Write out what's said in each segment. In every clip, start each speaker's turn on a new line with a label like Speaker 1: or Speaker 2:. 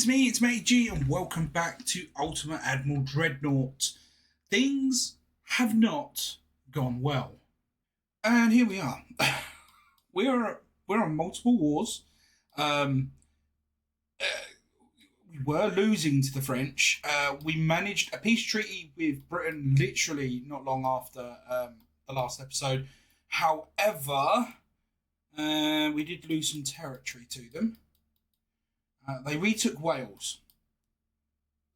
Speaker 1: it's me, it's MattyG, and welcome back to Ultimate Admiral Dreadnought. Things have not gone well. And here we are. We're on multiple wars. We were losing to the French. We managed a peace treaty with Britain literally not long after the last episode. However, we did lose some territory to them. They retook Wales.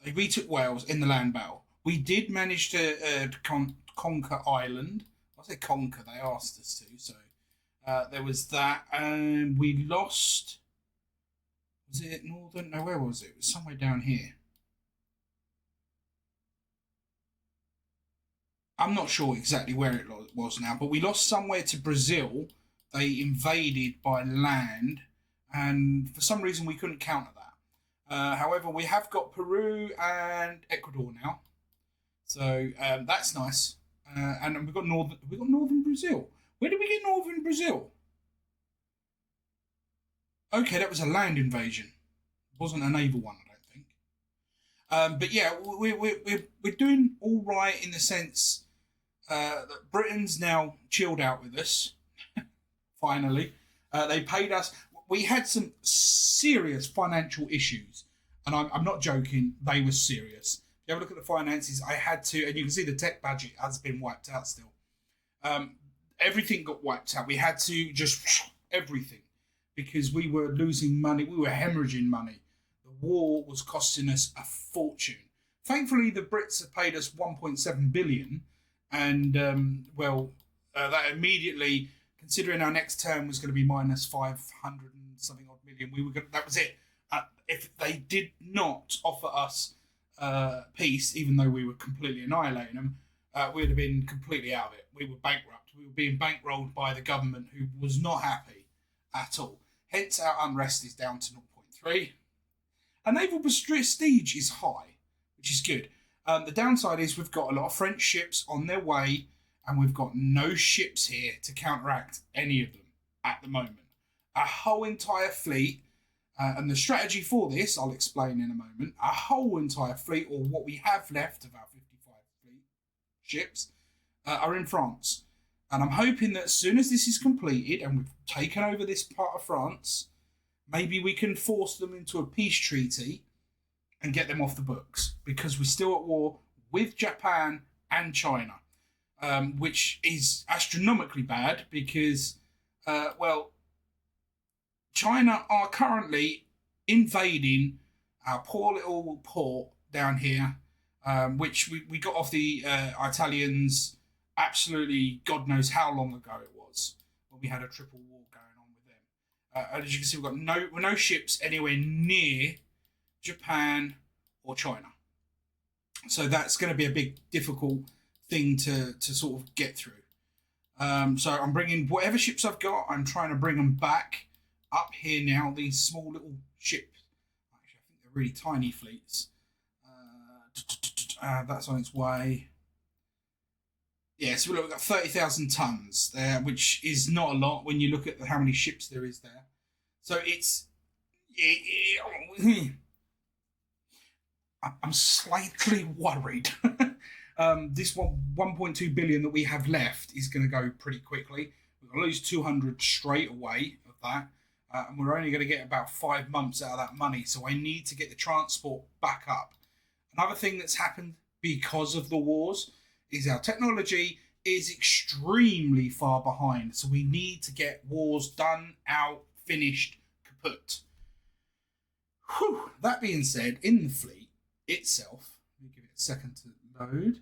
Speaker 1: They retook Wales in the land battle. We did manage to conquer Ireland. I say conquer, they asked us to. So there was that. And we lost... Was it Northern? No, where was it? It was somewhere down here. I'm not sure exactly where it was now, but we lost somewhere to Brazil. They invaded by land. And for some reason, we couldn't counter that. However, we have got Peru and Ecuador now, so that's nice. And we've got northern Brazil. Where did we get northern Brazil? Okay, that was a land invasion. It wasn't a naval one, I don't think. But yeah, we're doing all right in the sense that Britain's now chilled out with us. Finally, they paid us. We had some serious financial issues, and I'm not joking, they were serious. If you have a look at the finances, I had to, and you can see the tech budget has been wiped out still. Everything got wiped out. We had to just, everything, because we were losing money, we were hemorrhaging money. The war was costing us a fortune. Thankfully, the Brits have paid us 1.7 billion, and, that immediately... Considering our next term was going to be minus 500 and something odd million, that was it. If they did not offer us peace, even though we were completely annihilating them, we'd have been completely out of it. We were bankrupt. We were being bankrolled by the government, who was not happy at all. Hence, our unrest is down to 0.3. Our naval prestige is high, which is good. The downside is we've got a lot of French ships on their way, and we've got no ships here to counteract any of them at the moment. Our whole entire fleet, and the strategy for this, I'll explain in a moment, our whole entire fleet, or what we have left of our 55 fleet ships, are in France. And I'm hoping that as soon as this is completed, and we've taken over this part of France, maybe we can force them into a peace treaty and get them off the books, because we're still at war with Japan and China. Which is astronomically bad because, China are currently invading our poor little port down here, which we got off the Italians absolutely God knows how long ago it was, when we had a triple war going on with them. As you can see, we've got no ships anywhere near Japan or China. So that's going to be a big, difficult thing to sort of get through. So I'm bringing whatever ships I've got, I'm trying to bring them back up here now, these small little ships. Actually, I think they're really tiny fleets. That's on its way. Yeah, so we've got 30,000 tons there, which is not a lot when you look at how many ships there is there. So I'm slightly worried. This 1.2 billion that we have left is going to go pretty quickly. We're going to lose 200 straight away of that. And we're only going to get about 5 months out of that money. So I need to get the transport back up. Another thing that's happened because of the wars is our technology is extremely far behind. So we need to get wars done, out, finished, kaput. Whew. That being said, in the fleet itself, let me give it a second to load.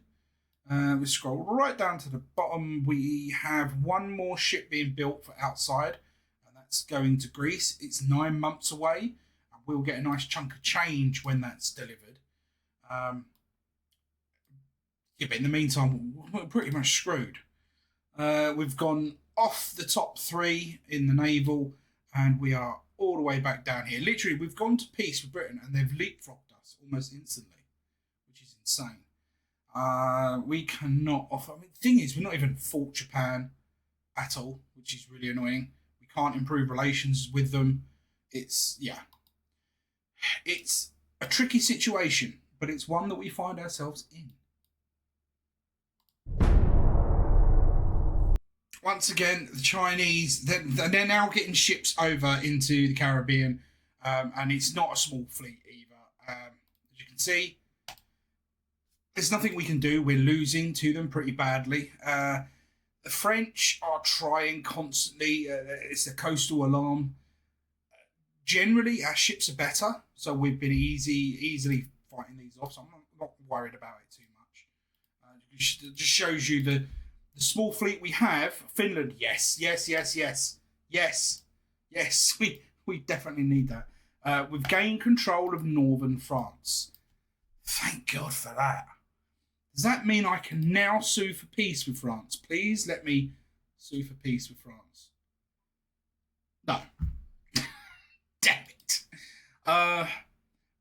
Speaker 1: We scroll right down to the bottom. We have one more ship being built for outside, and that's going to Greece. It's 9 months away, and we'll get a nice chunk of change when that's delivered. But in the meantime, we're pretty much screwed. We've gone off the top 3 in the naval, and we are all the way back down here. Literally, we've gone to peace with Britain, and they've leapfrogged us almost instantly, which is insane. We cannot offer... the thing is, we're not even fought Japan at all, which is really annoying. We can't improve relations with them. It's a tricky situation, but it's one that we find ourselves in. Once again, the Chinese, they're now getting ships over into the Caribbean, and it's not a small fleet either. As you can see, there's nothing we can do. We're losing to them pretty badly. The French are trying constantly. It's the coastal alarm. Generally, our ships are better, so we've been easily fighting these off. So I'm not worried about it too much. It just shows you the small fleet we have. Finland, yes. We definitely need that. We've gained control of northern France. Thank God for that. Does that mean I can now sue for peace with France? Please let me sue for peace with France. No. Damn it.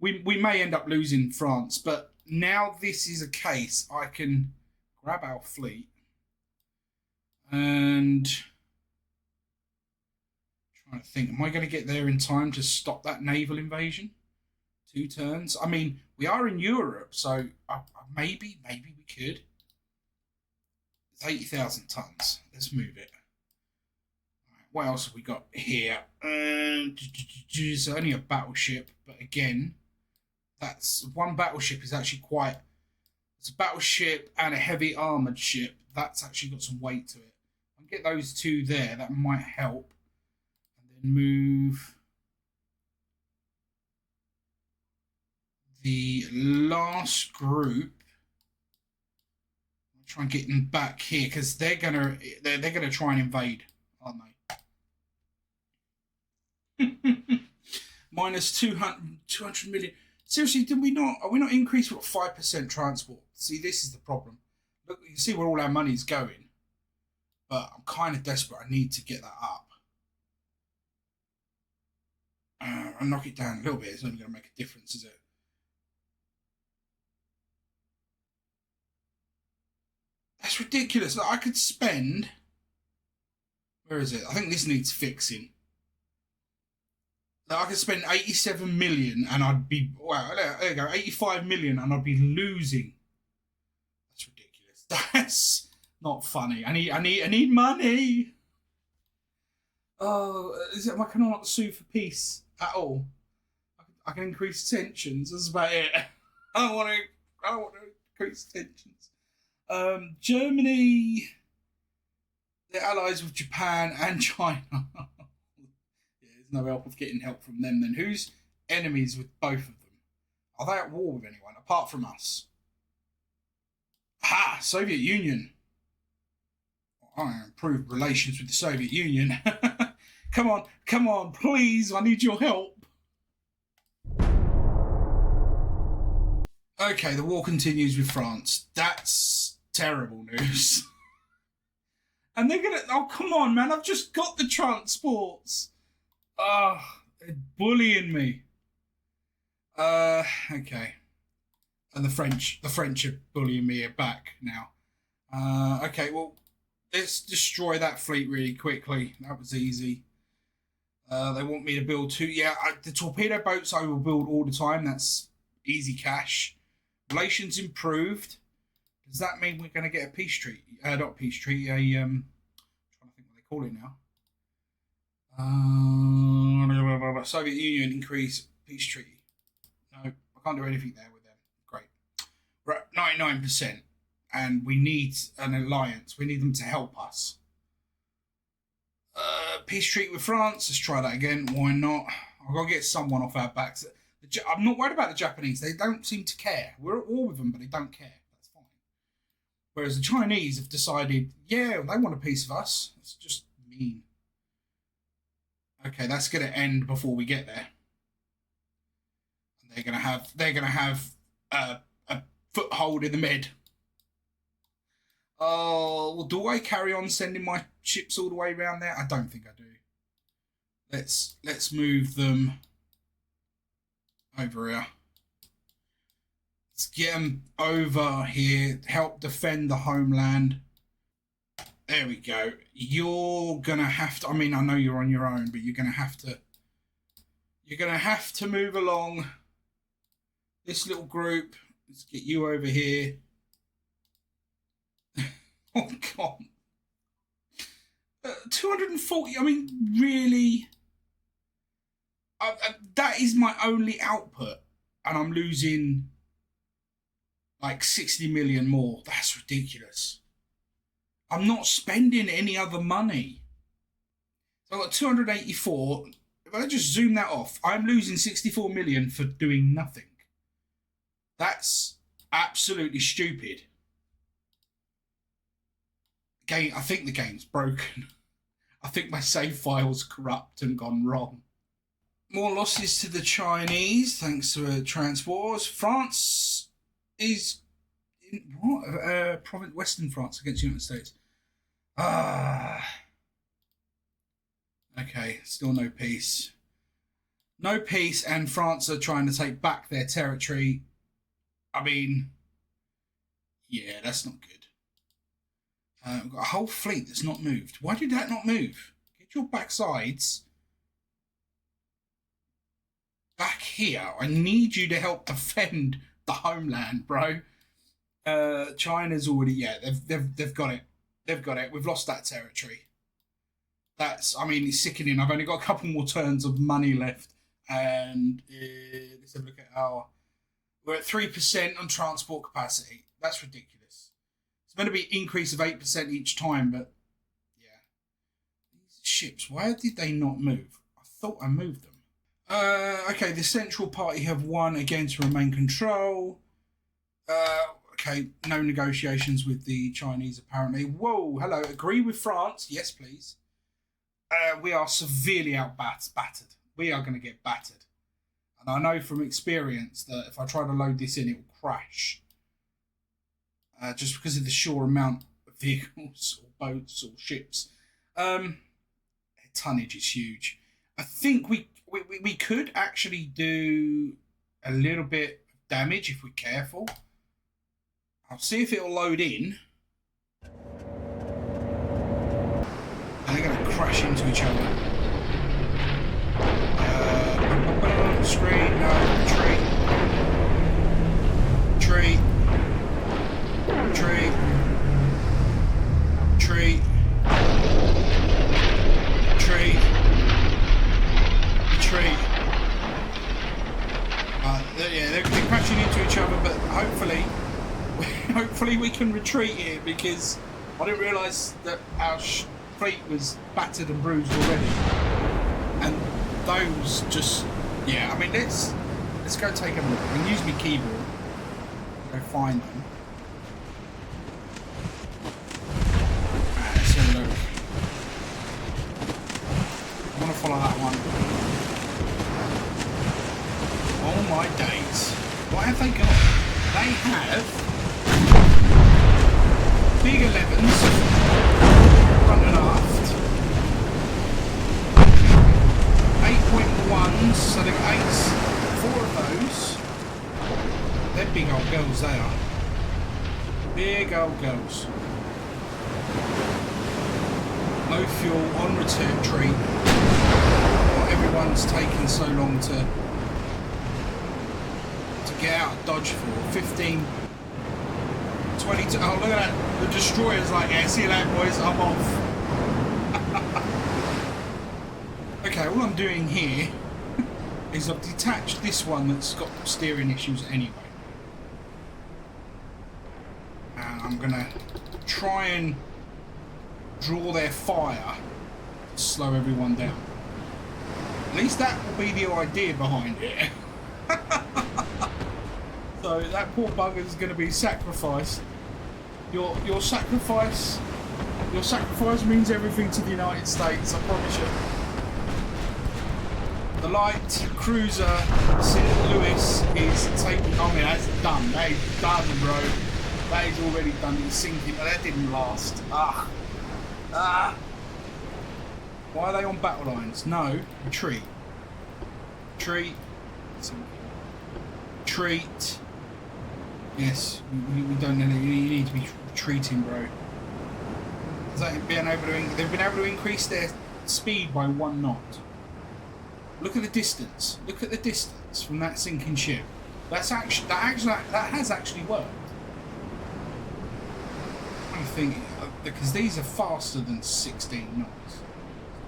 Speaker 1: We may end up losing France, but now this is a case. I can grab our fleet and trying to think, am I going to get there in time to stop that naval invasion? 2 turns. I mean, we are in Europe, so maybe we could. It's 80,000 tons. Let's move it. Right, what else have we got here? It's only a battleship, but again, that's one battleship is actually quite. It's a battleship and a heavy armored ship. That's actually got some weight to it. I can get those 2 there. That might help. And then move the last group. I'll try and get them back here because they're gonna try and invade, aren't they? Minus 200 million. Seriously, did we not? Are we not increased? What, 5% transport? See, this is the problem. Look, you can see where all our money's going, but I'm kind of desperate. I need to get that up. I'll knock it down a little bit. It's only going to make a difference, is it? That's ridiculous. Like, I could spend. Where is it? I think this needs fixing. Like, I could spend 87 million and I'd be. Wow, there you go. 85 million and I'd be losing. That's ridiculous. That's not funny. I need money. Oh, am I cannot sue for peace at all? I can increase tensions. That's about it. I don't want to increase tensions. Germany, they're allies with Japan and China. There's no help of getting help from them. Then who's enemies with both of them? Are they at war with anyone apart from us? Ha! Soviet Union. I improved relations with the Soviet Union. Come on, please, I need your help. Okay, the war continues with France. That's terrible news. And they're gonna, oh, come on, man, I've just got the transports. Oh, they're bullying me. Okay. And the French are bullying me back now. Okay, well, let's destroy that fleet really quickly. That was easy. They want me to build 2. Yeah, the torpedo boats I will build all the time. That's easy cash. Relations improved. Does that mean we're going to get a peace treaty? Not peace treaty. I'm trying to think what they call it now. Soviet Union increase peace treaty. No, I can't do anything there with them. Great. We're at 99%, and we need an alliance. We need them to help us. Peace treaty with France. Let's try that again. Why not? I've got to get someone off our backs. I'm not worried about the Japanese. They don't seem to care. We're at war with them, but they don't care. That's fine. Whereas the Chinese have decided, yeah, they want a piece of us. It's just mean. Okay, that's going to end before we get there. They're going to have a foothold in the Med. Oh, well, do I carry on sending my ships all the way around there? I don't think I do. Let's move them over here. Let's get them over here. Help defend the homeland. There we go. You're gonna have to. I mean, I know you're on your own, but you're gonna have to. You're gonna have to move along. This little group, let's get you over here. Oh, God. 240, I mean, really? That is my only output, and I'm losing like 60 million more. That's ridiculous. I'm not spending any other money. So I've got 284. If I just zoom that off, I'm losing 64 million for doing nothing. That's absolutely stupid. Game, I think the game's broken. I think my save file's corrupt and gone wrong. More losses to the Chinese, thanks to trans-wars. France is in what? Western France against the United States. Okay, still no peace. No peace, and France are trying to take back their territory. I mean, yeah, that's not good. We've got a whole fleet that's not moved. Why did that not move? Get your backsides back here. I need you to help defend the homeland, bro. China's already, yeah, they've got it. They've got it. We've lost that territory. That's, I mean, it's sickening. I've only got a couple more turns of money left. And let's have a look at we're at 3% on transport capacity. That's ridiculous. It's meant to be an increase of 8% each time, but yeah. These ships, why did they not move? I thought I moved them. Okay, the Central Party have won again to remain control. Okay, no negotiations with the Chinese apparently. Whoa, hello, agree with France? Yes, please. We are severely battered. We are going to get battered. And I know from experience that if I try to load this in, it will crash. Just because of the sheer amount of vehicles or boats or ships. Tonnage is huge. I think we could actually do a little bit of damage if we're careful. I'll see if it'll load in. And they're going to crash into each other. Screen, no, retreat. Retreat. Retreat. Retreat. Retreat. Retreat. Yeah, they're crashing into each other, but hopefully we can retreat here, because I didn't realise that our fleet was battered and bruised already. And those just, yeah, I mean, let's go take a look. I can use my keyboard. Go find them. Let's have a look. I want to follow that one. Oh my days. What have they got? They have big 11s, front and aft, 8.1s, so they've got 4 of those. They're big old girls, they are. Big old girls. No fuel, on retreat. Well, everyone's taken so long to get out of Dodge for. 15, 22. Oh, look at that. The destroyer's like, yeah, see you later, boys. I'm off. Okay, all I'm doing here is I've detached this one that's got steering issues anyway. And I'm going to try and draw their fire to slow everyone down. At least that will be the idea behind it. So that poor bugger is going to be sacrificed. Your sacrifice means everything to the United States, I promise you. The light cruiser St. Louis is taking. I mean, that's done. That is done, bro. That is already done. It's sinking. But that didn't last. Why are they on battle lines? No, retreat. Retreat. Retreat. Yes, we don't know. You need to be retreating, bro. They've been able to increase their speed by 1 knot. Look at the distance. Look at the distance from that sinking ship. That has actually worked. I'm thinking because these are faster than 16 knots.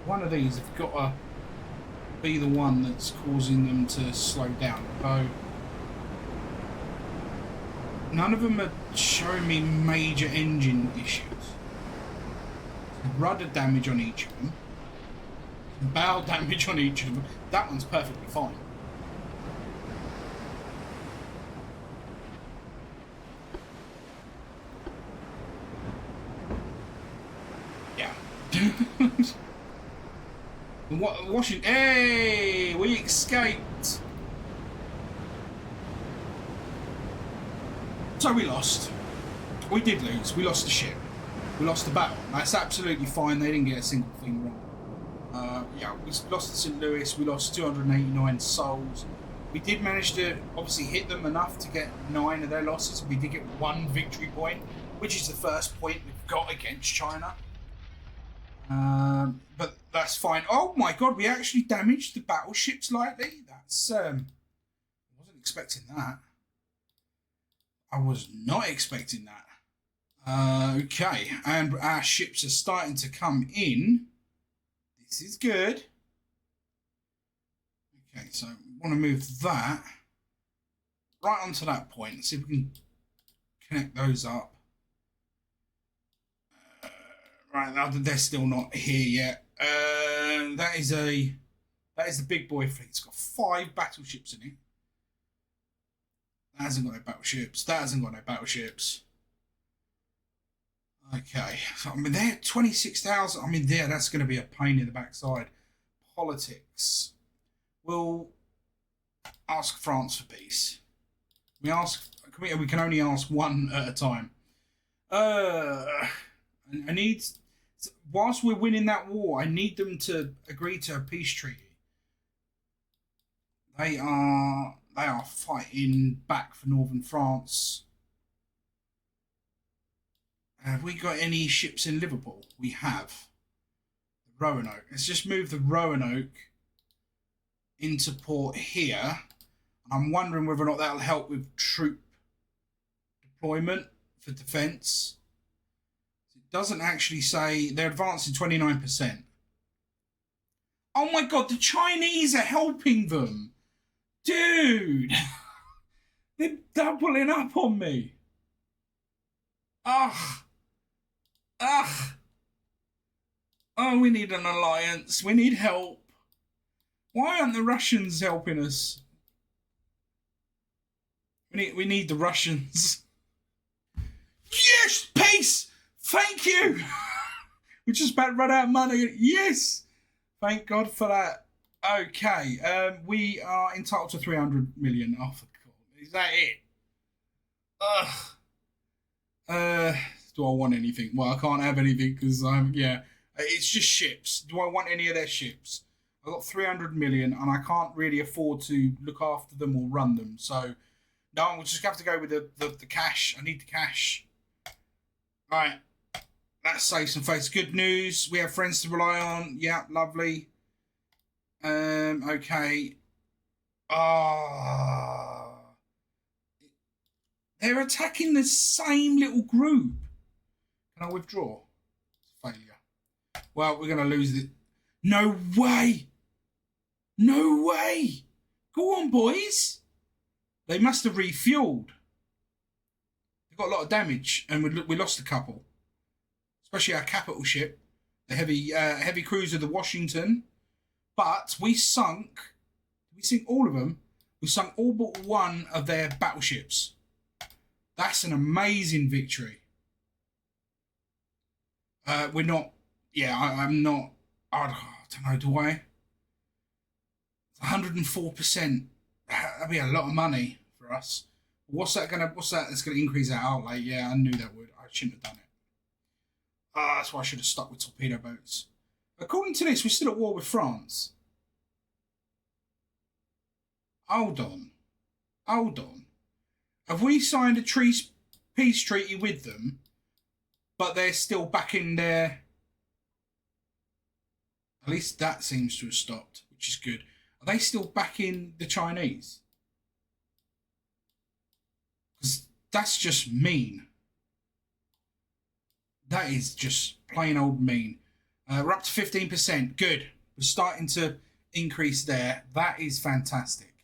Speaker 1: One of these have got to be the one that's causing them to slow down. So none of them are showing me major engine issues. Rudder damage on each of them. Bow damage on each of them. That one's perfectly fine. Yeah. Washington. Hey, we escaped. So we lost. We did lose. We lost the ship. We lost the battle. That's absolutely fine. They didn't get a single thing wrong. Yeah, we lost the St. Louis. We lost 289 souls. We did manage to obviously hit them enough to get 9 of their losses. We did get 1 victory point, which is the first point we've got against China. But that's fine. Oh my god, we actually damaged the battleships lightly. That's I wasn't expecting that. I was not expecting that. Okay, and our ships are starting to come in. This is good. Okay, so we want to move that right onto that point. Let's see if we can connect those up. Right, now they're still not here yet. That is the big boy fleet. It's got 5 battleships in it. That hasn't got no battleships. That hasn't got no battleships. Okay, so I mean they're 26,000. I mean that's going to be a pain in the backside. Politics. We'll ask France for peace. We can only ask one at a time. I need, whilst we're winning that war, I need them to agree to a peace treaty. They are fighting back for northern France. Have we got any ships in Liverpool? We have. The Roanoke. Let's just move the Roanoke into port here. I'm wondering whether or not that'll help with troop deployment for defence. It doesn't actually say they're advancing 29%. Oh my god, the Chinese are helping them. Dude. They're doubling up on me. Ugh. Ugh. Oh, we need an alliance. We need help. Why aren't the Russians helping us? We need the Russians. Yes, peace. Thank you. We just about run out of money. Yes. Thank God for that. Okay. We are entitled to 300 million. Oh, for God. Is that it? Ugh. Do I want anything? Well, I can't have anything because yeah. It's just ships. Do I want any of their ships? I've got 300 million and I can't really afford to look after them or run them. So, no, we'll just have to go with the cash. I need the cash. All right. That saves some face. Good news. We have friends to rely on. Yeah, lovely. Okay. They're attacking the same little group. Can I withdraw? Failure. Well, we're going to lose it. No way. No way. Go on, boys. They must have refueled. They've got a lot of damage, and we lost a couple. Especially our capital ship, the heavy cruiser, the Washington. But we sunk all of them. We sunk all but one of their battleships. That's an amazing victory. We're not. Yeah, I'm not. I don't know. Do I? 104%. That'd be a lot of money for us. What's that? That's gonna increase our outlay. Yeah, I knew that would. I shouldn't have done it. That's why I should have stuck with torpedo boats. According to this, we're still at war with France. Hold on. Have we signed a peace treaty with them, but they're still back in there? At least that seems to have stopped, which is good. Are they still backing the Chinese? That's just mean. That is just plain old mean. We're up to 15%. Good. We're starting to increase there. That is fantastic.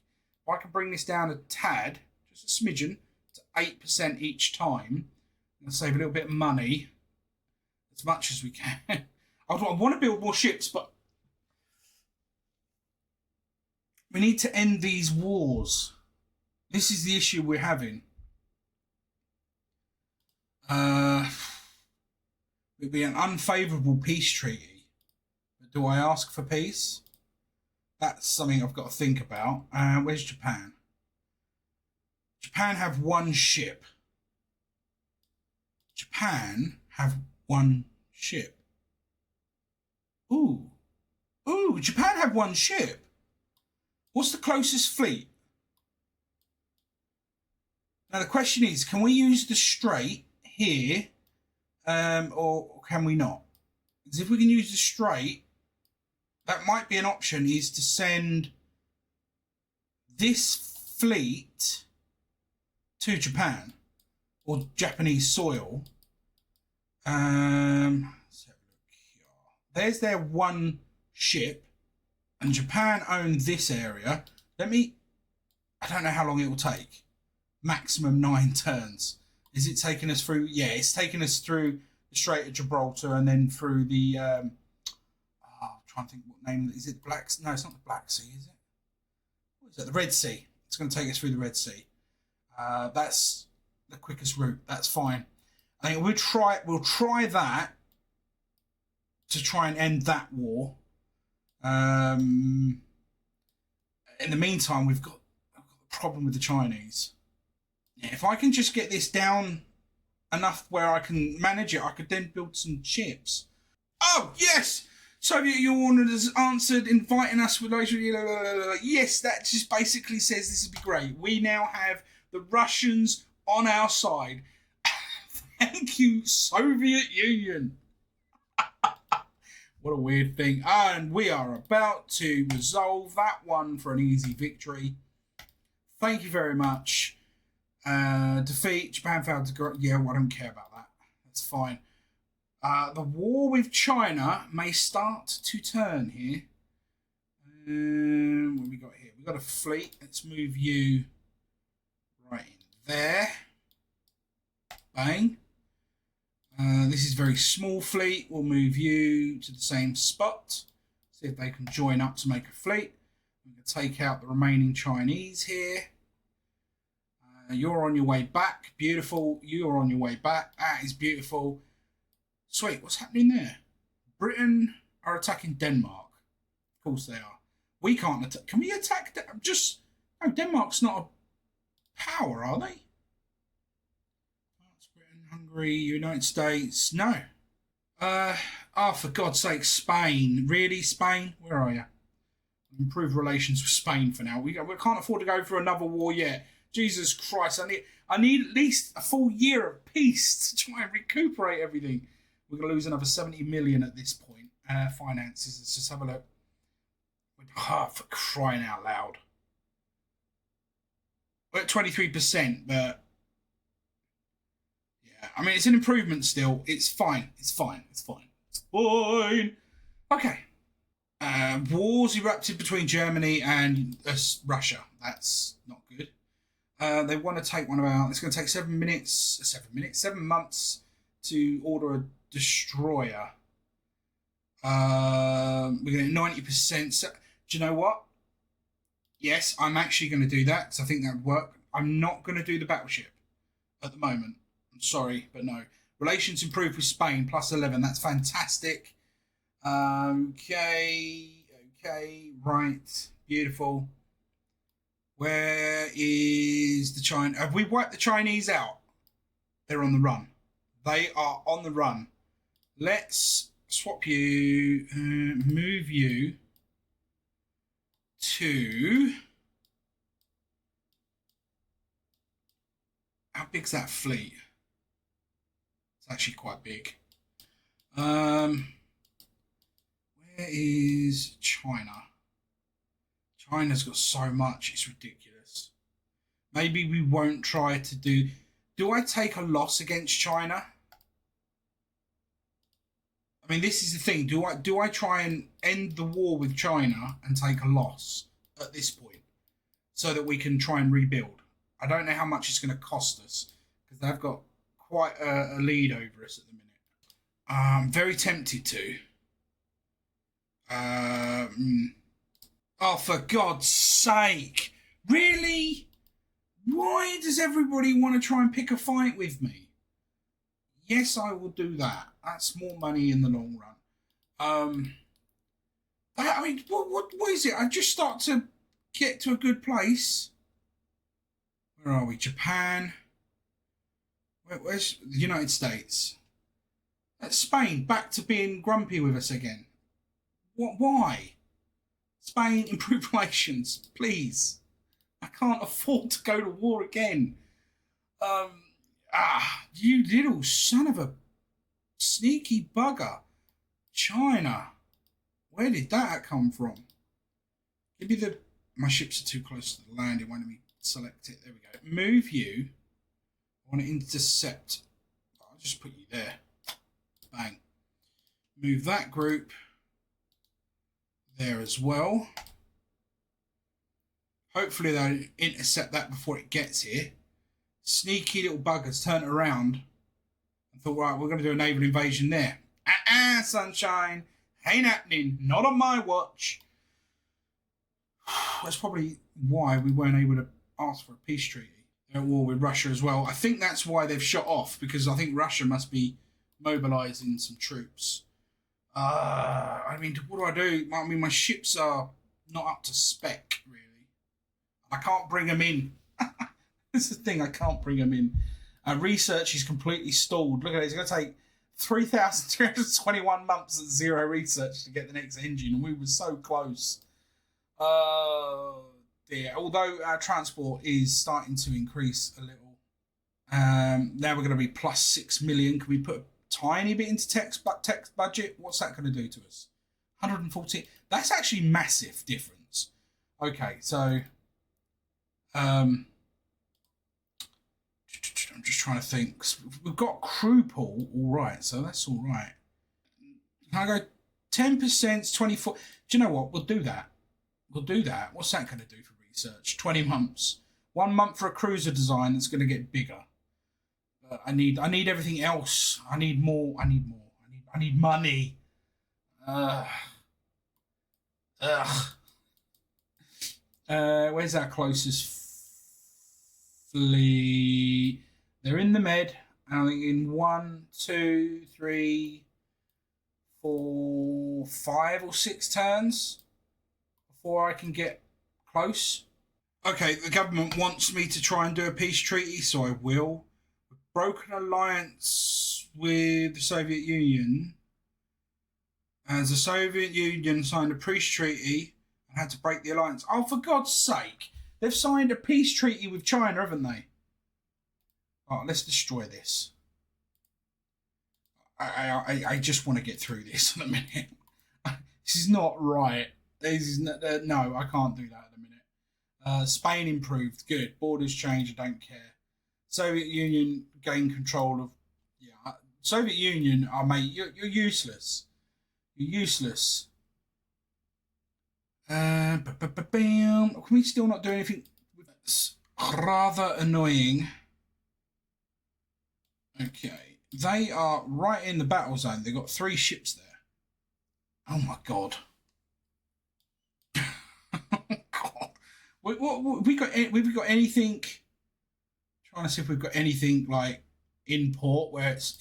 Speaker 1: If I can bring this down a tad, just a smidgen, to 8% each time, and save a little bit of money, as much as we can. I want to build more ships, but we need to end these wars. This is the issue we're having. It'd be an unfavourable peace treaty. But do I ask for peace? That's something I've got to think about. Where's Japan? Japan have one ship. Japan have one ship. Ooh. Ooh, Japan have one ship. What's the closest fleet? Now the question is, can we use the strait here, or can we not? Because if we can use the strait, that might be an option, is to send this fleet to Japan or Japanese soil. Let's have a look here. There's their one ship, and Japan own this area. I don't know how long it will take. Maximum 9 turns. Is it taking us through? Yeah, it's taking us through the Strait of Gibraltar and then through the. I'm trying to think what name is it. No, it's not the Black Sea, is it? What is it? The Red Sea. It's going to take us through the Red Sea. That's the quickest route. That's fine. I think we'll try that to try and end that war. In the meantime, we've got a problem with the Chinese. If I can just get this down enough where I can manage it, I could then build some ships. Oh, yes! Soviet Union has answered, inviting us with... Yes, that just basically says this would be great. We now have the Russians on our side. Thank you, Soviet Union. What a weird thing. And we are about to resolve that one for an easy victory. Thank you very much. Defeat. Japan failed to go. Yeah, well, I don't care about that. That's fine. The war with China may start to turn here. What have we got here? We've got a fleet. Let's move you right in there. Bang. This is a very small fleet. We'll move you to the same spot. See if they can join up to make a fleet. We can take out the remaining Chinese here. You're on your way back. Beautiful. You're on your way back. That is beautiful. Sweet. What's happening there? Britain are attacking Denmark. Of course they are. We can't attack. Can we attack? No, Denmark's not a power, are they? France, Britain, Hungary, United States. No. For God's sake, Spain. Really, Spain? Where are you? Improve relations with Spain for now. We can't afford to go for another war yet. Jesus Christ, I need at least a full year of peace to try and recuperate everything. We're going to lose another 70 million at this point. Finances, let's just have a look. For crying out loud. We're at 23%, but yeah, I mean, it's an improvement still. It's fine. It's fine. It's fine. It's fine. Okay. Wars erupted between Germany and Russia. That's not good. They want to take one of our... It's going to take 7 months to order a destroyer. We're getting 90%. So, do you know what? Yes, I'm actually going to do that because I think that would work. I'm not going to do the battleship at the moment. I'm sorry, but no. Relations improved with Spain, plus 11. That's fantastic. Okay, right. Beautiful. Where is the China? Have we wiped the Chinese out? They're on the run. They are on the run. Let's swap you, move you to... How big's that fleet? It's actually quite big. Where is China? China's got so much, it's ridiculous. Maybe we won't try to do... Do I take a loss against China? I mean, this is the thing. Do I try and end the war with China and take a loss at this point so that we can try and rebuild? I don't know how much it's going to cost us because they've got quite a lead over us at the minute. I'm very tempted to. Oh, for God's sake. Really? Why does everybody want to try and pick a fight with me? Yes, I will do that. That's more money in the long run. I mean, what is it? I just start to get to a good place. Where are we? Japan. Where's the United States? Spain back to being grumpy with us again. What? Why? Spain, improve relations, please. I can't afford to go to war again. You little son of a sneaky bugger. China. Where did that come from? Give me the... My ships are too close to the land. It won't let me select it. There we go. Move you. I want to intercept. I'll just put you there. Bang. Move that group there as well. Hopefully they'll intercept that before it gets here. Sneaky little buggers turned around and thought, right, we're going to do a naval invasion there. Sunshine. Ain't happening. Not on my watch. That's probably why we weren't able to ask for a peace treaty. They're at war with Russia as well. I think that's why they've shot off, because I think Russia must be mobilising some troops. I mean, what do? I mean, my ships are not up to spec, really. I can't bring them in. That's the thing, I can't bring them in. Research is completely stalled. Look at it, it's going to take 3,321 months at 0 research to get the next engine, and we were so close. Dear. Although our transport is starting to increase a little. Now we're going to be plus 6 million. Can we put a tiny bit into text budget? What's that going to do to us? 114. That's actually massive difference. Okay, so I'm just trying to think. We've got crew pool, all right, so that's all right. Can I go 10%, 24? Do you know what? We'll do that. We'll do that. What's that going to do for research? 20 months. 1 month for a cruiser design that's going to get bigger. I need everything else. I need more. I need money. Where's our closest fleet? They're in the Med. I think in 1, 2, 3, 4, 5 or 6 turns before I can get close. Okay, the government wants me to try and do a peace treaty, so I will. We've broken alliance with the Soviet Union. As the Soviet Union signed a peace treaty and had to break the alliance. Oh, for God's sake! They've signed a peace treaty with China, haven't they? Oh, let's destroy this. I just want to get through this in a minute. This is not right. This is not, no, I can't do that at the minute. Spain improved. Good. Borders changed. I don't care. Soviet Union gained control of... Yeah. Soviet Union, oh, mate, you're useless. You're useless. Can we still not do anything? That's rather annoying. Okay. They are right in the battle zone. They've got 3 ships there. Oh my God. God. What we got? We've got anything? Trying to see if we've got anything like in port where it's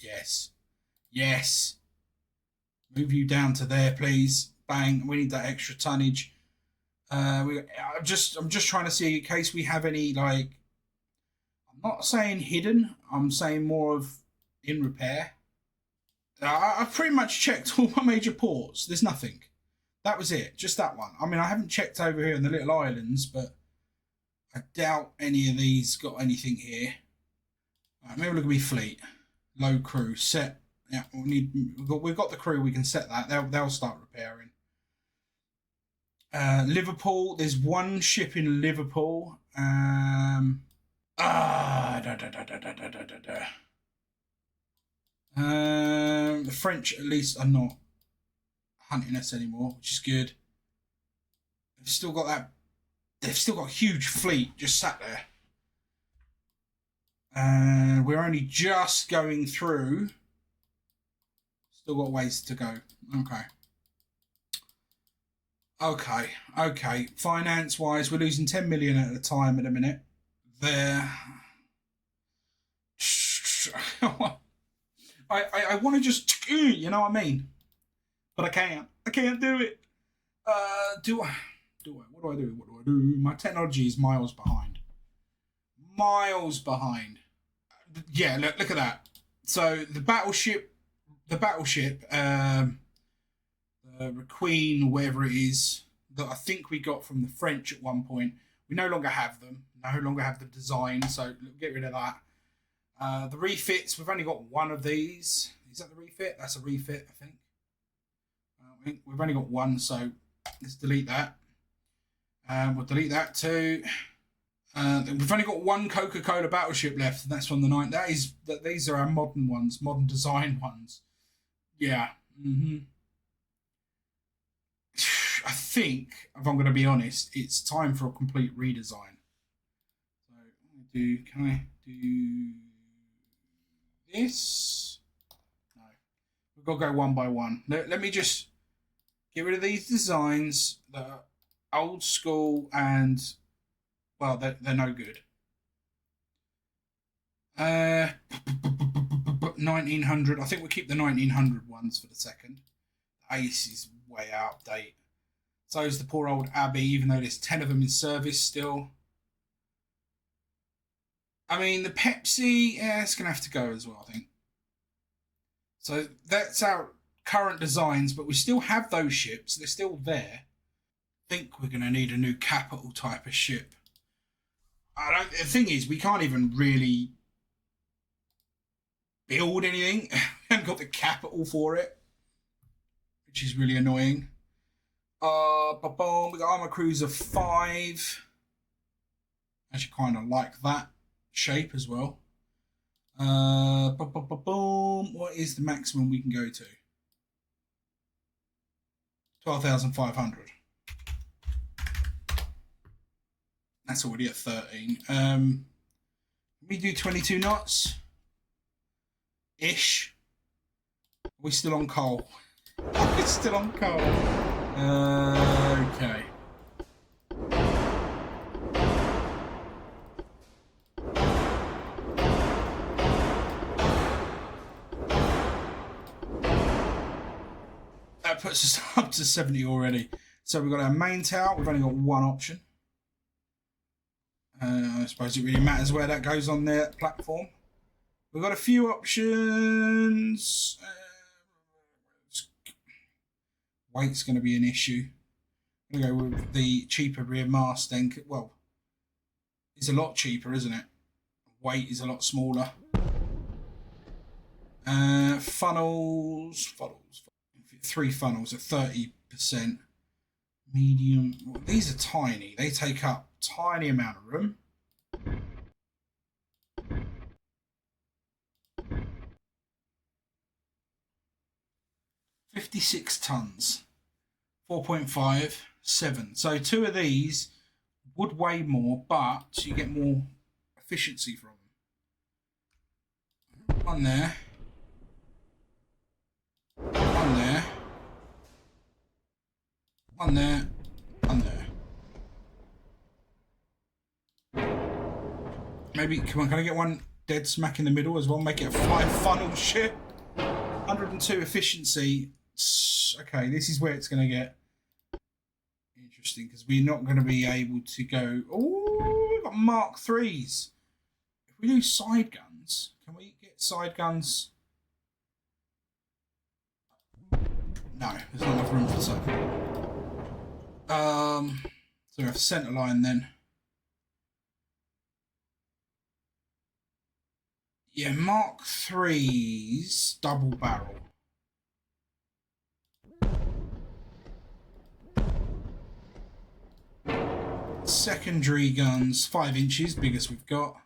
Speaker 1: yes. Move you down to there, please. Bang. We need that extra tonnage. I'm just trying to see in case we have any like. I'm not saying hidden. I'm saying more of in repair. I've pretty much checked all my major ports. There's nothing. That was it. Just that one. I mean, I haven't checked over here in the little islands, but I doubt any of these got anything here. Right, maybe look at me fleet. Low crew. Set. Yeah, we've got the crew. We can set that. They'll start repairing. Liverpool. There's 1 ship in Liverpool. The French at least are not hunting us anymore, which is good. They've still got that. They've still got a huge fleet just sat there. And we're only just going through. Still got ways to go. Okay. Finance-wise, we're losing 10 million at a time at a minute. There. I want to just, you know what I mean? But I can't. I can't do it. Do I? What do I do? My technology is miles behind. Yeah, look at that. So the battleship, the Queen, whatever it is, that I think we got from the French at one point, we no longer have them. No longer have the design, so get rid of that. The refits, we've only got one of these. Is that the refit? That's a refit, I think. We've only got one, so let's delete that. We'll delete that too. We've only got one Coca-Cola battleship left, and that's from the 90s. These are our modern ones, modern design ones. Yeah. I think, if I'm going to be honest, it's time for a complete redesign. So, can I do this? No. We've got to go one by one. Let me just get rid of these designs that are old school and, well, they're no good. 1900. I think we'll keep the 1900 ones for the second. The Ace is way out of date. So is the poor old Abbey, even though there's 10 of them in service still. I mean, the Pepsi, yeah, it's going to have to go as well, I think. So that's our current designs, but we still have those ships. They're still there. I think we're going to need a new capital type of ship. The thing is, we can't even really build anything. We haven't got the capital for it, which is really annoying. We got Armour Cruiser 5. Actually, kind of like that shape as well. What is the maximum we can go to? 12,500. That's already at 13. We do 22 knots ish. Are we still on coal? We're still on coal. Okay. That puts us up to 70 already. So we've got our main tower. We've only got one option. I suppose it really matters where that goes on their platform. We've got a few options. Weight's going to be an issue. I'm going to go with the cheaper rear mast then. Well, it's a lot cheaper, isn't it? Weight is a lot smaller. Funnels. 3 funnels at 30%. Medium. Well, these are tiny. They take up tiny amount of room. $56 tons. 4.5, 7. So 2 of these would weigh more, but you get more efficiency from them. One there. One there. One there. One there. Maybe, come on, can I get one dead smack in the middle as well? Make it a 5 funnel ship. 102 efficiency. Okay, this is where it's going to get interesting because we're not going to be able to go. Oh, we've got Mark 3s. If we do side guns, can we get side guns? No, there's not enough room for side. So we have centre line then. Yeah, Mark 3s, double barrel. Secondary guns, 5 inches, biggest we've got.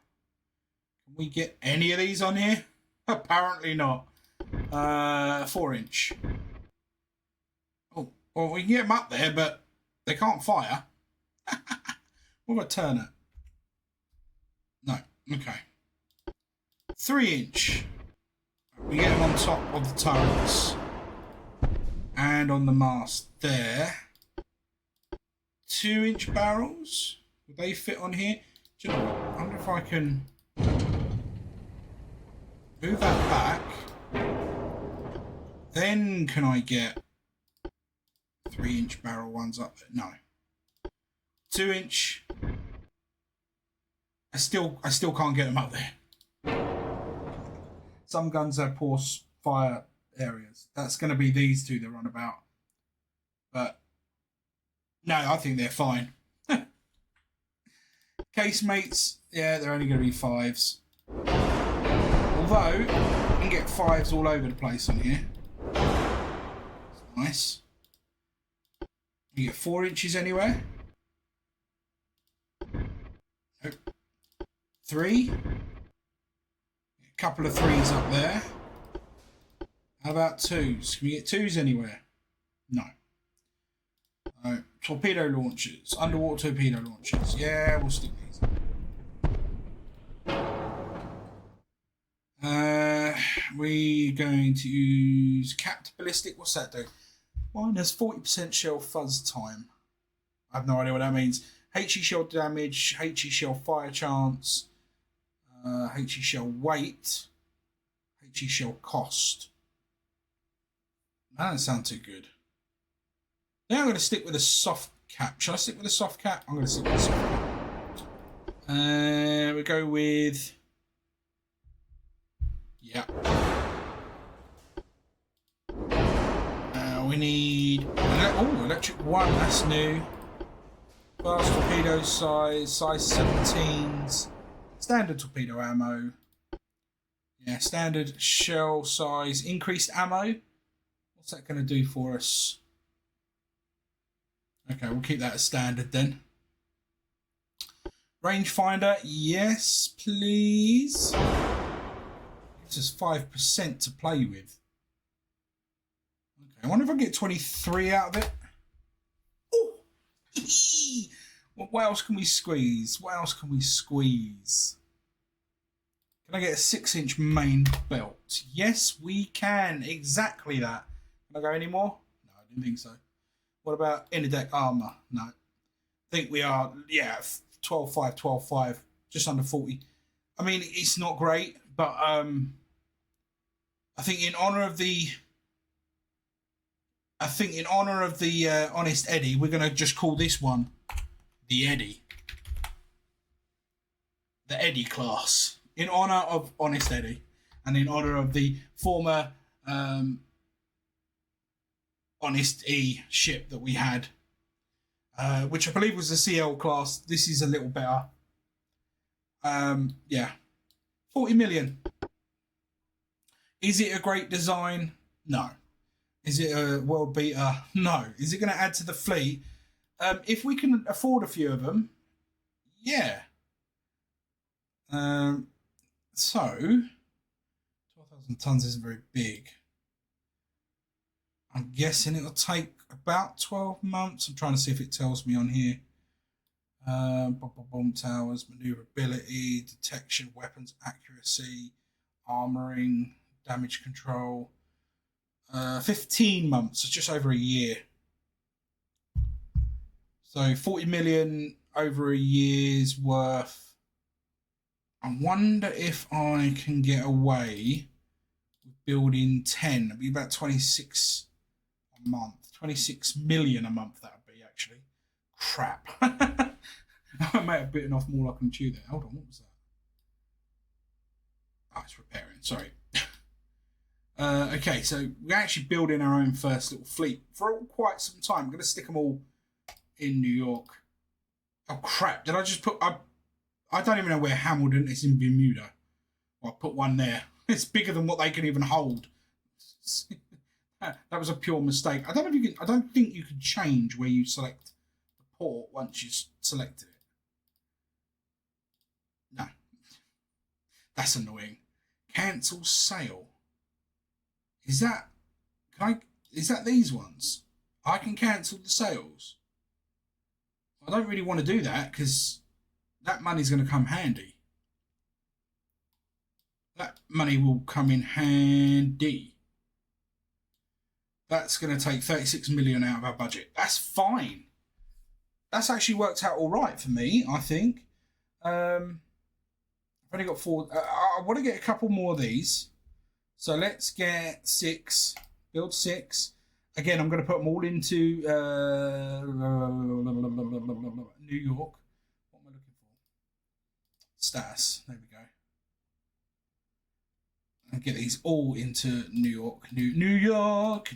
Speaker 1: we get any of these on here? Apparently not. 4-inch. Oh, well, we can get them up there, but they can't fire. What about turner? No. Okay. 3-inch. We get them on top of the turrets and on the mast there. 2-inch barrels. Would they fit on here? Do you know what? I wonder if I can move that back. Then can I get 3-inch barrel ones up there? No. 2-inch. I still can't get them up there. Some guns have poor fire areas. That's going to be these two that run about. But no, I think they're fine. Casemates, yeah, they're only going to be 5s. Although, you can get 5s all over the place on here. That's nice. You get 4 inches anywhere? Nope. 3. A couple of 3s up there. How about 2s? Can we get 2s anywhere? No. Torpedo launchers. Underwater torpedo launchers. Yeah, we'll stick these. We're going to use capped ballistic. What's that do? Minus 40% shell fuzz time. I have no idea what that means. HE shell damage, HE shell fire chance, HE shell weight, HE shell cost. That doesn't sound too good. Now I'm going to stick with a soft cap. Should I stick with a soft cap? I'm going to stick with a soft cap. We go with... Yeah. We need... Oh, electric 1. That's new. Fast torpedo size 17s. Standard torpedo ammo. Yeah, standard shell size. Increased ammo. What's that going to do for us? Okay, we'll keep that as standard then. Rangefinder, yes, please. Gives us 5% to play with. Okay, I wonder if I get 23 out of it. Oh! What else can we squeeze? What else can we squeeze? Can I get a 6-inch main belt? Yes, we can. Exactly that. Can I go any more? No, I didn't think so. What about inner deck armour? No. I think we are, yeah, 12.5, 12.5, just under 40. I mean, it's not great, but I think in honour of the Honest Eddie, we're going to just call this one the Eddie. The Eddie class. In honour of Honest Eddie. And in honour of the former Honest E ship that we had. Which I believe was the CL class. This is a little better. Yeah. 40 million. Is it a great design? No. Is it a world beater? No. Is it going to add to the fleet? If we can afford a few of them, yeah. So, 12,000 tons isn't very big. I'm guessing it'll take about 12 months. I'm trying to see if it tells me on here. Bomb towers, maneuverability, detection, weapons accuracy, armoring, damage control. 15 months, so just over a year. So 40 million over a year's worth. I wonder if I can get away with building 10. It'd be about 26 a month. 26 million a month, that would be, actually. Crap. I may have bitten off more like I can chew there. Hold on, what was that? Oh, it's repairing, sorry. Okay, so we're actually building our own first little fleet for quite some time. I'm going to stick them all in New York. Oh, crap. Did I just put... I don't even know where Hamilton is in Bermuda. Well, I put one there. It's bigger than what they can even hold. That was a pure mistake. I don't know if you can... I don't think you can change where you select the port once you've selected it. No. That's annoying. Cancel sale. Is that... Is that these ones? I can cancel the sales. I don't really want to do that because that money's going to come handy. That money will come in handy. That's going to take 36 million out of our budget. That's fine. That's actually worked out all right for me, I think. I've only got 4. I want to get a couple more of these. So let's get 6. Build 6. Again, I'm going to put them all into New York. What am I looking for? Status. There we go. And get these all into New York. New York.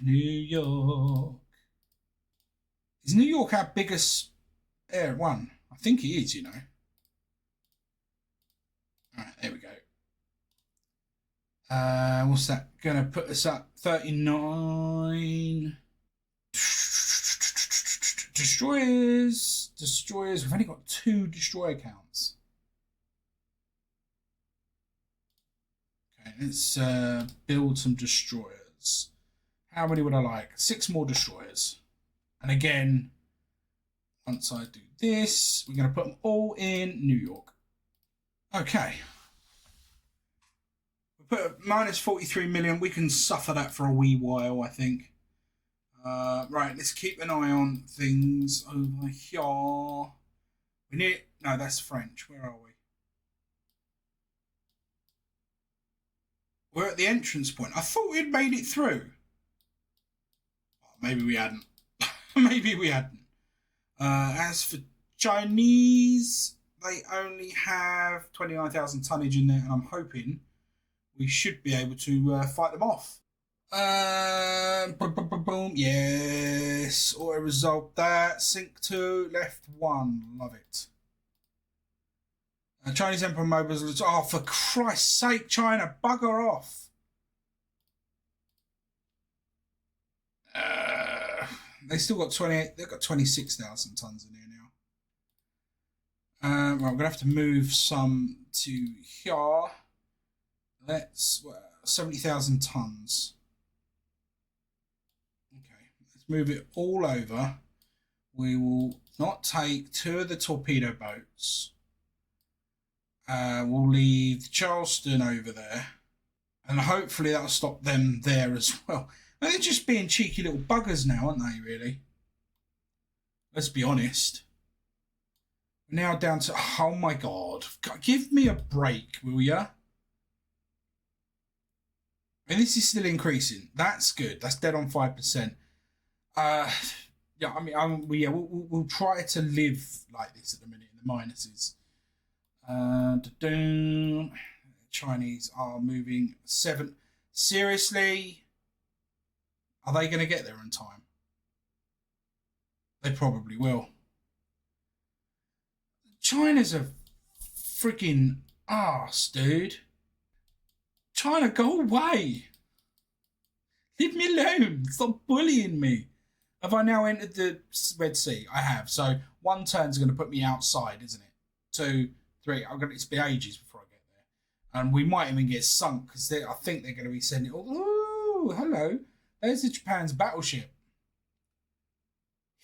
Speaker 1: Is New York our biggest one? I think it is, you know. Alright, there we go. What's that going to put us up? 39. Destroyers. We've only got 2 destroyer counts. Okay, let's build some destroyers. How many would I like? 6 more destroyers. And again, once I do this, we're going to put them all in New York. Okay. Put minus 43 million. We can suffer that for a wee while, I think. Right, let's keep an eye on things over here. We need... No, that's French. Where are we? We're at the entrance point. I thought we'd made it through. Oh, maybe we hadn't. Maybe we hadn't. As for Chinese, they only have 29,000 tonnage in there, and I'm hoping we should be able to fight them off. Boom. Yes. Auto resolve that. Sink 2. Left 1. Love it. Chinese Emperor mobiles. Oh, for Christ's sake, China, bugger off. They still got 28. They've got 26,000 tons in here now. Right, we're gonna have to move some to here. Let's 70,000 tons. Okay, let's move it all over. We will not take 2 of the torpedo boats. We'll leave Charleston over there, and hopefully that'll stop them there as well. They're just being cheeky little buggers now, aren't they? Really. Let's be honest. We're now down to... Oh my God! Give me a break, will ya? And this is still increasing. That's good. That's dead on 5%. Yeah, I mean, we'll try to live like this at the minute in the minuses. Chinese are moving 7. Seriously? Are they going to get there in time? They probably will. China's a freaking arse, dude. China, go away. Leave me alone. Stop bullying me. Have I now entered the Red Sea? I have. So 1 turn's going to put me outside, isn't it? 2, 3. I'm going to be ages before I get there. And we might even get sunk because I think they're going to be sending... Oh, hello. There's the Japan's battleship.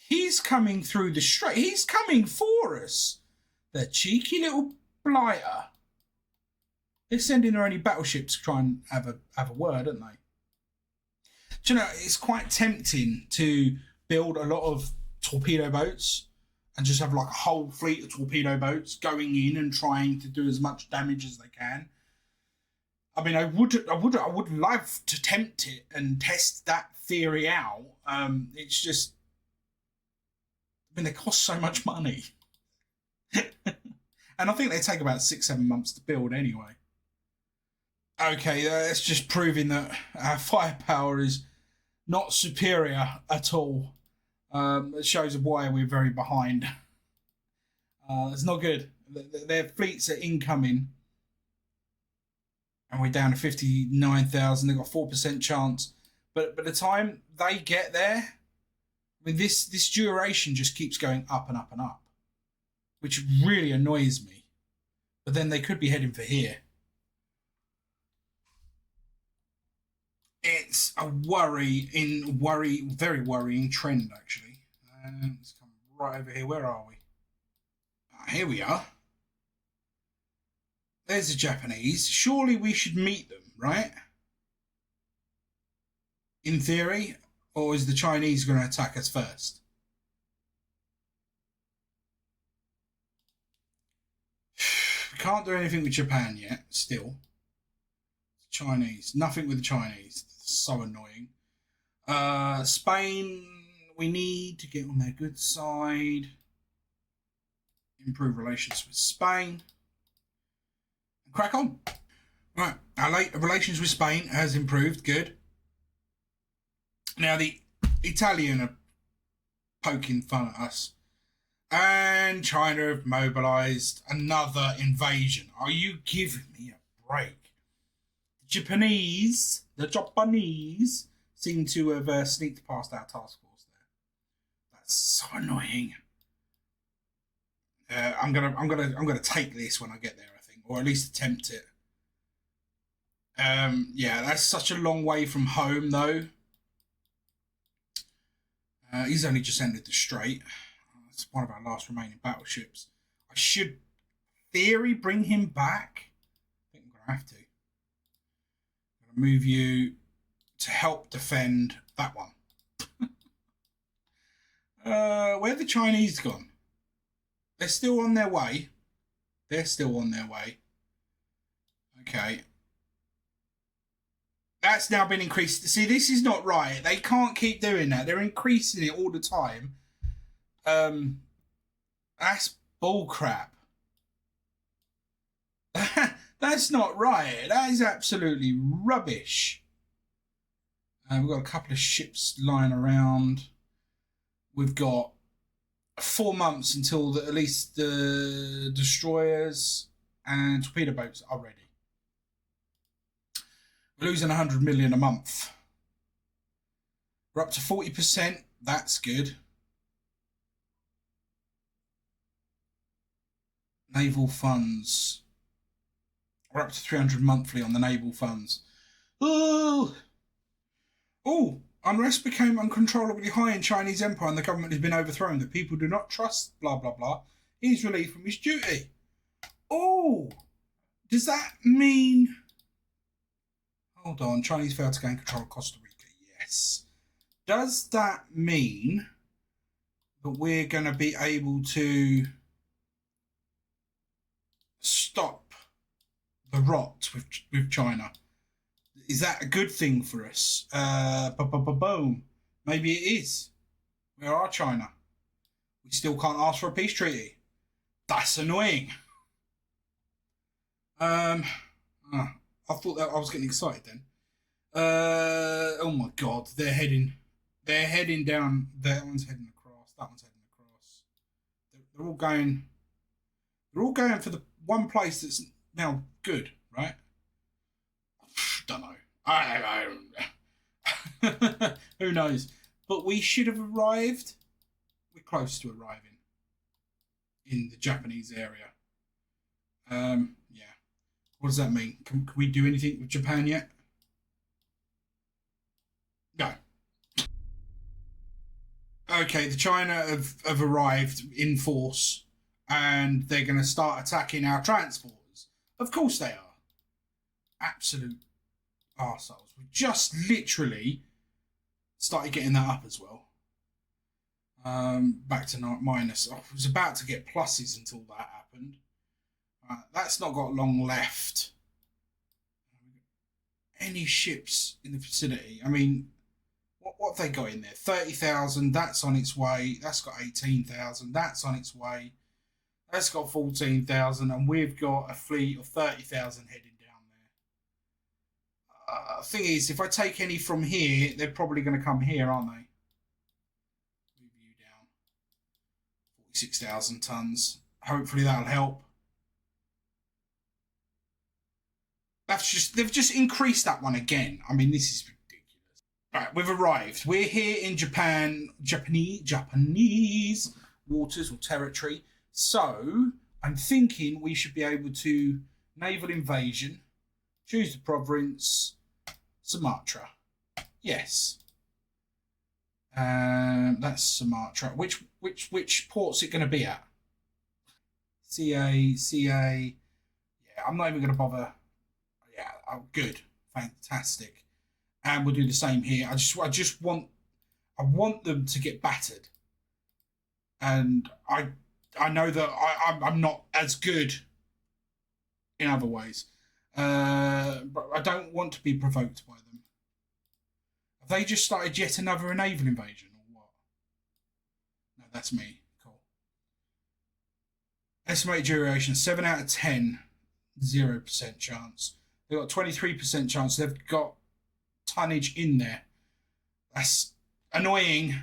Speaker 1: He's coming through the strait. He's coming for us. The cheeky little blighter. They're sending their only battleships to try and have a word, aren't they? Do you know, it's quite tempting to build a lot of torpedo boats and just have like a whole fleet of torpedo boats going in and trying to do as much damage as they can. I mean, I would love to tempt it and test that theory out. It's just, I mean, they cost so much money. And I think they take about 6-7 months to build anyway. Okay, that's just proving that our firepower is not superior at all. It shows why we're very behind. It's not good. Their fleets are incoming. And we're down to 59,000. They've got 4% chance. But by the time they get there, I mean, this duration just keeps going up and up and up, which really annoys me. But then they could be heading for here. It's a very worrying trend, actually. Let's come right over here. Where are we? Here we are. There's the Japanese. Surely we should meet them, right? In theory. Or is the Chinese going to attack us first? We can't do anything with Japan yet, still. Chinese. Nothing with the Chinese. So annoying. Spain, we need to get on their good side. Improve relations with Spain. And crack on. Right, our relations with Spain has improved. Good. Now the Italian are poking fun at us. And China have mobilised another invasion. Are you giving me a break? The Japanese seem to have sneaked past our task force there. That's so annoying. I'm gonna take this when I get there, I think, or at least attempt it. Yeah, that's such a long way from home, though. He's only just entered the strait. It's one of our last remaining battleships. I should, theory, bring him back. I think I'm gonna have to. I'm gonna move you to help defend that one. Where the Chinese gone? They're still on their way. They're still on their way. Okay. That's now been increased. See, this is not right. They can't keep doing that. They're increasing it all the time. That's bullcrap. That's not right. That is absolutely rubbish. We've got a couple of ships lying around. We've got 4 months until at least the destroyers and torpedo boats are ready. We're losing 100 million a month. We're up to 40%. That's good. Naval funds. We're up to 300 monthly on the naval funds. Oh, unrest became uncontrollably high in Chinese Empire and the government has been overthrown. The people do not trust blah, blah, blah. He's relieved from his duty. Oh, does that mean... Hold on, Chinese failed to gain control of Costa Rica. Yes. Does that mean that we're going to be able to stop the rot with China? Is that a good thing for us? Boom. Maybe it is. Where are China? We still can't ask for a peace treaty. That's annoying. I thought that I was getting excited then. Oh my god, they're heading down. That one's heading across. That one's heading across. They're all going. They're all going for the one place that's now good, right? Don't know. I don't know. Who knows? But we should have arrived. We're close to arriving in the Japanese area. Yeah. What does that mean? Can we do anything with Japan yet? No. Okay, the China have arrived in force and they're going to start attacking our transporters. Of course they are. Absolute arseholes. We just literally started getting that up as well. Back to minus. I was about to get pluses until that happened. That's not got long left. Any ships in the vicinity? I mean, what have they got in there? 30,000. That's on its way. That's got 18,000. That's on its way. That's got 14,000, and we've got a fleet of 30,000 heading down there. Thing is, if I take any from here, they're probably going to come here, aren't they? Move you down. 46,000 tons. Hopefully that'll help. They've just increased that one again. I mean, this is ridiculous. Right, we've arrived. We're here in Japanese waters or territory. So I'm thinking we should be able to naval invasion, choose the province, Sumatra. Yes. That's Sumatra. Which port's it going to be at? CA. Yeah, I'm not even going to bother. Yeah, oh, good, fantastic. And we'll do the same here. I want them to get battered, and I know that I'm not as good in other ways, but I don't want to be provoked by them. Have they just started yet another naval invasion or what? No, that's me. Cool. Estimated duration 7 out of 10, 0% chance. They've got 23% chance. They've got tonnage in there. That's annoying.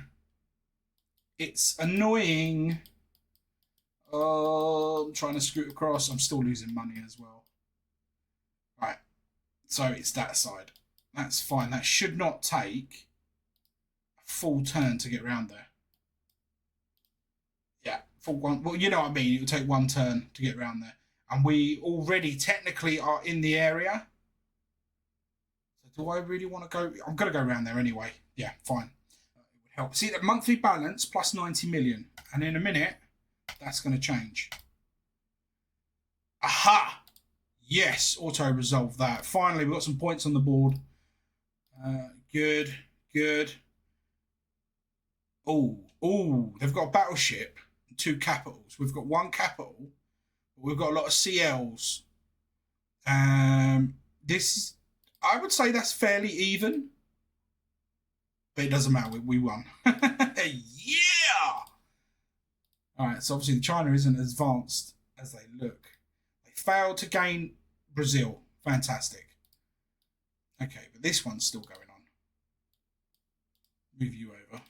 Speaker 1: It's annoying. Oh, I'm trying to scoot across. I'm still losing money as well. Right. So it's that side. That's fine. That should not take a full turn to get around there. Yeah, full one. Well, you know what I mean. It will take one turn to get around there. And we already technically are in the area. So do I really want to go? I'm going to go around there anyway. Yeah, fine. It would help. See, the monthly balance plus 90 million. And in a minute, that's going to change. Aha! Yes, auto-resolve that. Finally, we've got some points on the board. Good. Oh, they've got a battleship and 2 capitals. We've got 1 capital, but we've got a lot of CLs. This, I would say that's fairly even, but it doesn't matter. We won. Yeah! All right, so obviously China isn't as advanced as they look. They failed to gain Brazil. Fantastic. Okay, but this one's still going on. Move you over.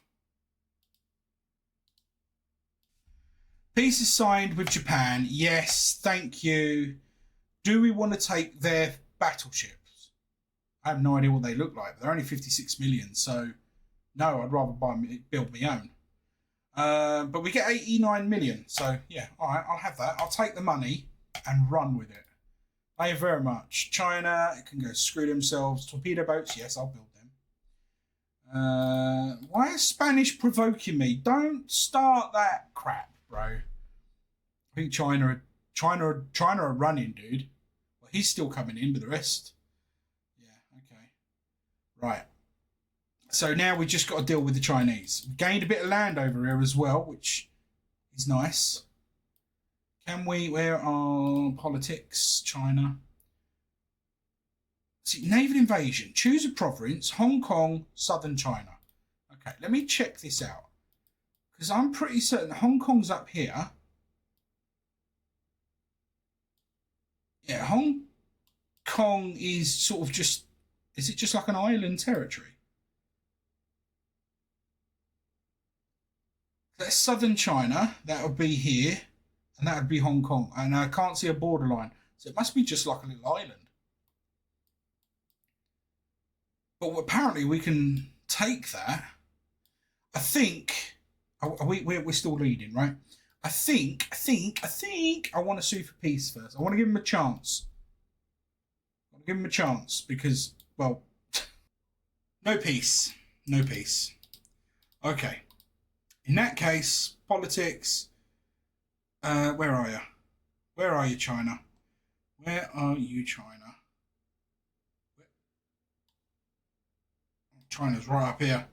Speaker 1: Peace is signed with Japan. Yes, thank you. Do we want to take their battleships? I have no idea what they look like. They're only 56 million, so no, I'd rather build my own. But we get 89 million, so yeah, all right, I'll have that. I'll take the money and run with it. Thank you very much. China, it can go screw themselves. Torpedo boats, yes, I'll build them. Why is Spanish provoking me? Don't start that crap, bro. I think China are running, dude. Well, he's still coming in, but the rest, yeah, okay, right. So now we just got to deal with the Chinese. We've gained a bit of land over here as well, which is nice. Can we? Where are politics? China. See, naval invasion. Choose a province. Hong Kong, southern China. Okay, let me check this out. Because I'm pretty certain Hong Kong's up here. Yeah, Hong Kong is sort of just... Is it just like an island territory? That's southern China. That would be here. And that would be Hong Kong. And I can't see a borderline. So it must be just like a little island. But apparently we can take that. I think... We're still leading, right? I think I want to sue for peace first. I want to give him a chance. I want to give him a chance because, well... No peace. Okay. In that case, politics... where are you? Where are you, China? Where are you, China? China's right up here.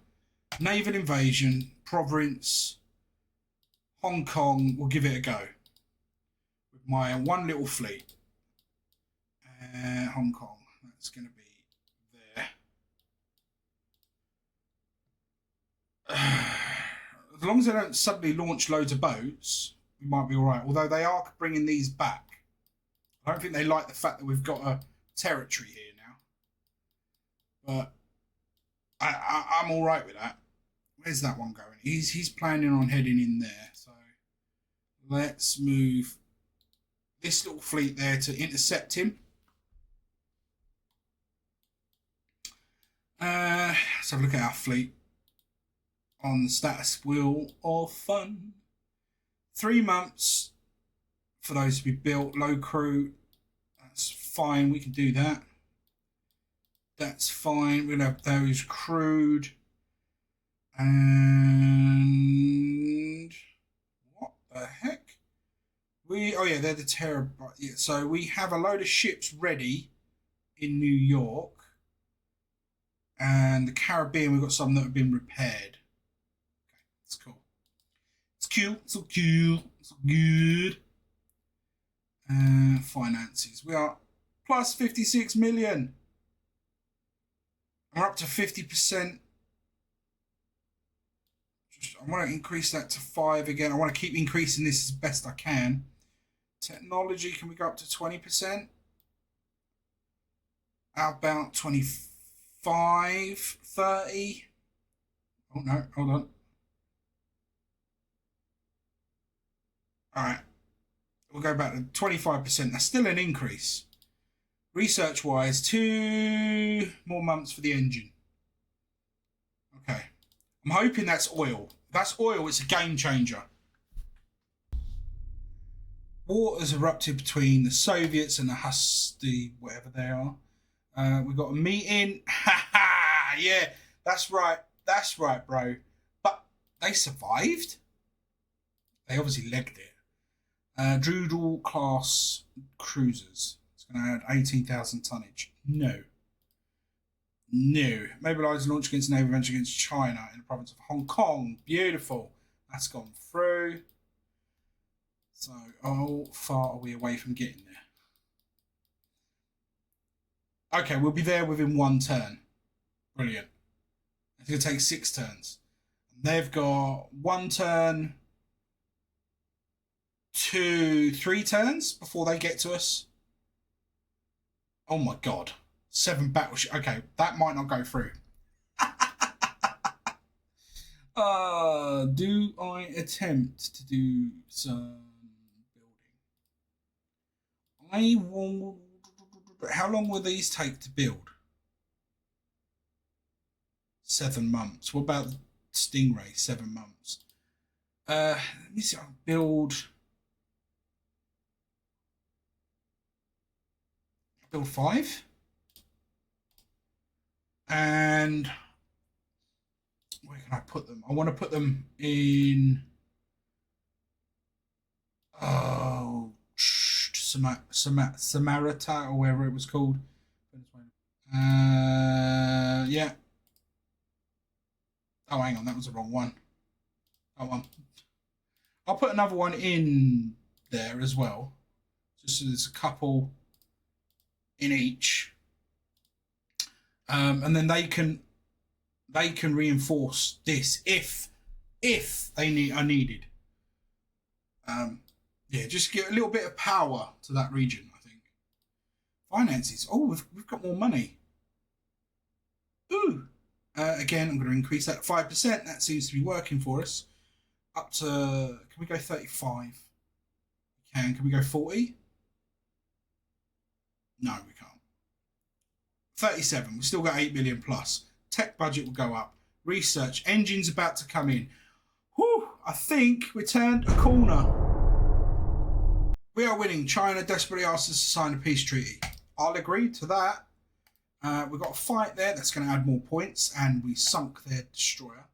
Speaker 1: Naval invasion, province, Hong Kong. We'll give it a go. With my one little fleet. Hong Kong. That's going to be there. As long as they don't suddenly launch loads of boats... we might be all right. Although they are bringing these back. I don't think they like the fact that we've got a territory here now. But I'm all right with that. Where's that one going? He's planning on heading in there. So let's move this little fleet there to intercept him. Let's have a look at our fleet on the status wheel of fun. 3 months for those to be built. Low crew. That's fine. We can do that. That's fine. We'll have those crewed. And what the heck? Oh yeah, they're the terror. Yeah, so we have a load of ships ready in New York, and the Caribbean. We've got some that have been repaired. Okay, that's cool. It's cool. So cool. So good. Finances. We are plus 56 million. We're up to 50%. I want to increase that to 5 again. I want to keep increasing this as best I can. Technology, can we go up to 20%? How about 25, 30? Oh no, hold on. All right. We'll go back to 25%. That's still an increase. Research-wise, 2 more months for the engine. Okay. I'm hoping that's oil. If that's oil, it's a game changer. War has erupted between the Soviets and the Husty, whatever they are. We've got a meeting. Ha ha! Yeah, that's right. That's right, bro. But they survived. They obviously legged it. Dreadnought class cruisers. It's going to add 18,000 tonnage. No. No. Mobilised launch against naval venture against China in the province of Hong Kong. Beautiful. That's gone through. So, how far are we away from getting there? Okay, we'll be there within 1 turn. Brilliant. It's going to take 6 turns. They've got 1 turn, 2, 3 turns before they get to us. Oh my god. 7 battleships. Okay, that might not go through. Do I attempt to do some building? I will. How long will these take to build? 7 months. What about the Stingray? 7 months. Let me see. I'll build 5. And where can I put them? I want to put them in. Oh, Samarita or wherever it was called. Yeah. Oh, hang on, that was the wrong one. That one. I'll put another one in there as well, just so there's a couple in each, and then they can reinforce this if they are needed. Yeah, just get a little bit of power to that region, I think. Finances. Oh, we've got more money. Ooh. Again, I'm going to increase that 5%. That seems to be working for us. Up to, can we go 35? We can. Can we go 40? No, we can't. 37. We've still got 8 million plus. Tech budget will go up. Research. Engines about to come in. Whew, I think we turned a corner. We are winning. China desperately asks us to sign a peace treaty. I'll agree to that. We've got a fight there that's going to add more points, and we sunk their destroyer.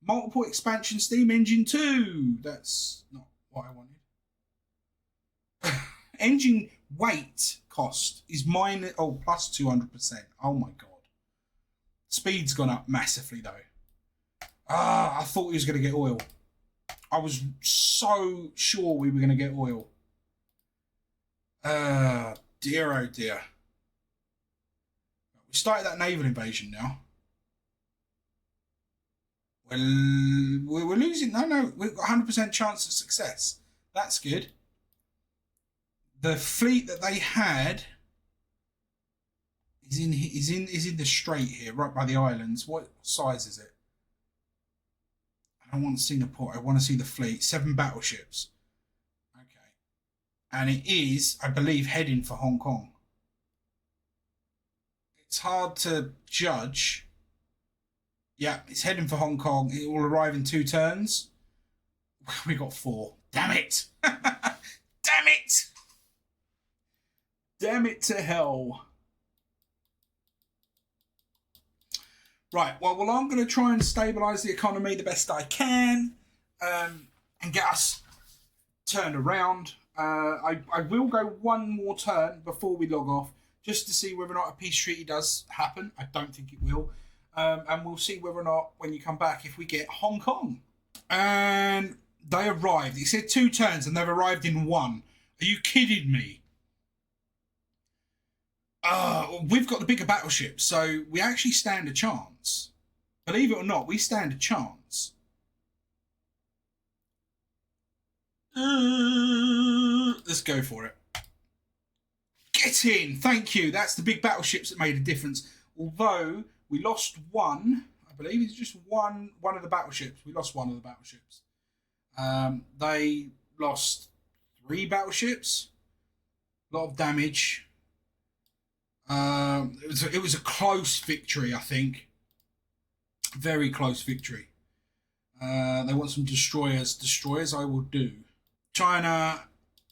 Speaker 1: Multiple expansion steam engine 2. That's not what I wanted. Engine weight cost is plus 200%. Oh my god. Speed's gone up massively though. I thought he was going to get oil. I was so sure we were going to get oil. Dear oh dear. We started that naval invasion now. Well, we're losing. No, we've got 100% chance of success. That's good. The fleet that they had is in the strait here, right by the islands. What size is it? I don't want to see the port. I want to see the fleet. 7 battleships. Okay, and it is, I believe, heading for Hong Kong. It's hard to judge. Yeah, it's heading for Hong Kong. It will arrive in 2 turns. We got 4. Damn it! Damn it! Damn it to hell. Right, well, I'm going to try and stabilise the economy the best I can and get us turned around. I will go one more turn before we log off just to see whether or not a peace treaty does happen. I don't think it will. And we'll see whether or not, when you come back, if we get Hong Kong. And they arrived. It said 2 turns and they've arrived in 1. Are you kidding me? We've got the bigger battleship, so we actually stand a chance. Believe it or not, we stand a chance. Let's go for it. Get in! Thank you. That's the big battleships that made a difference. Although we lost one, I believe it's just one of the battleships. We lost one of the battleships. They lost 3 battleships. A lot of damage. It was a close victory, I think. Very close victory. They want some destroyers. Destroyers I will do. China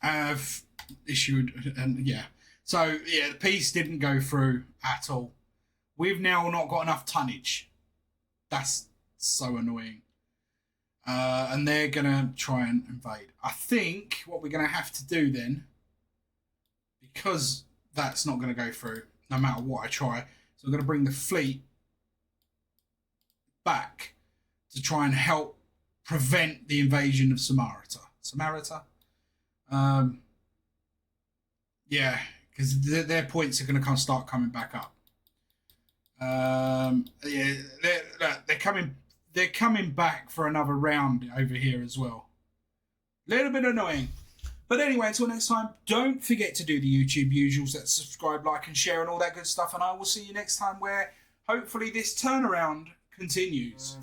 Speaker 1: have issued, and yeah. So, yeah, the peace didn't go through at all. We've now not got enough tonnage. That's so annoying. And they're going to try and invade. I think what we're going to have to do then, because that's not going to go through no matter what I try, so I'm going to bring the fleet back to try and help prevent the invasion of Samarita. Yeah, because their points are going to start coming back up. Yeah, they're coming back for another round over here as well. Little bit annoying. But anyway, until next time, don't forget to do the YouTube usuals. That's subscribe, like, and share, and all that good stuff. And I will see you next time, where hopefully this turnaround continues.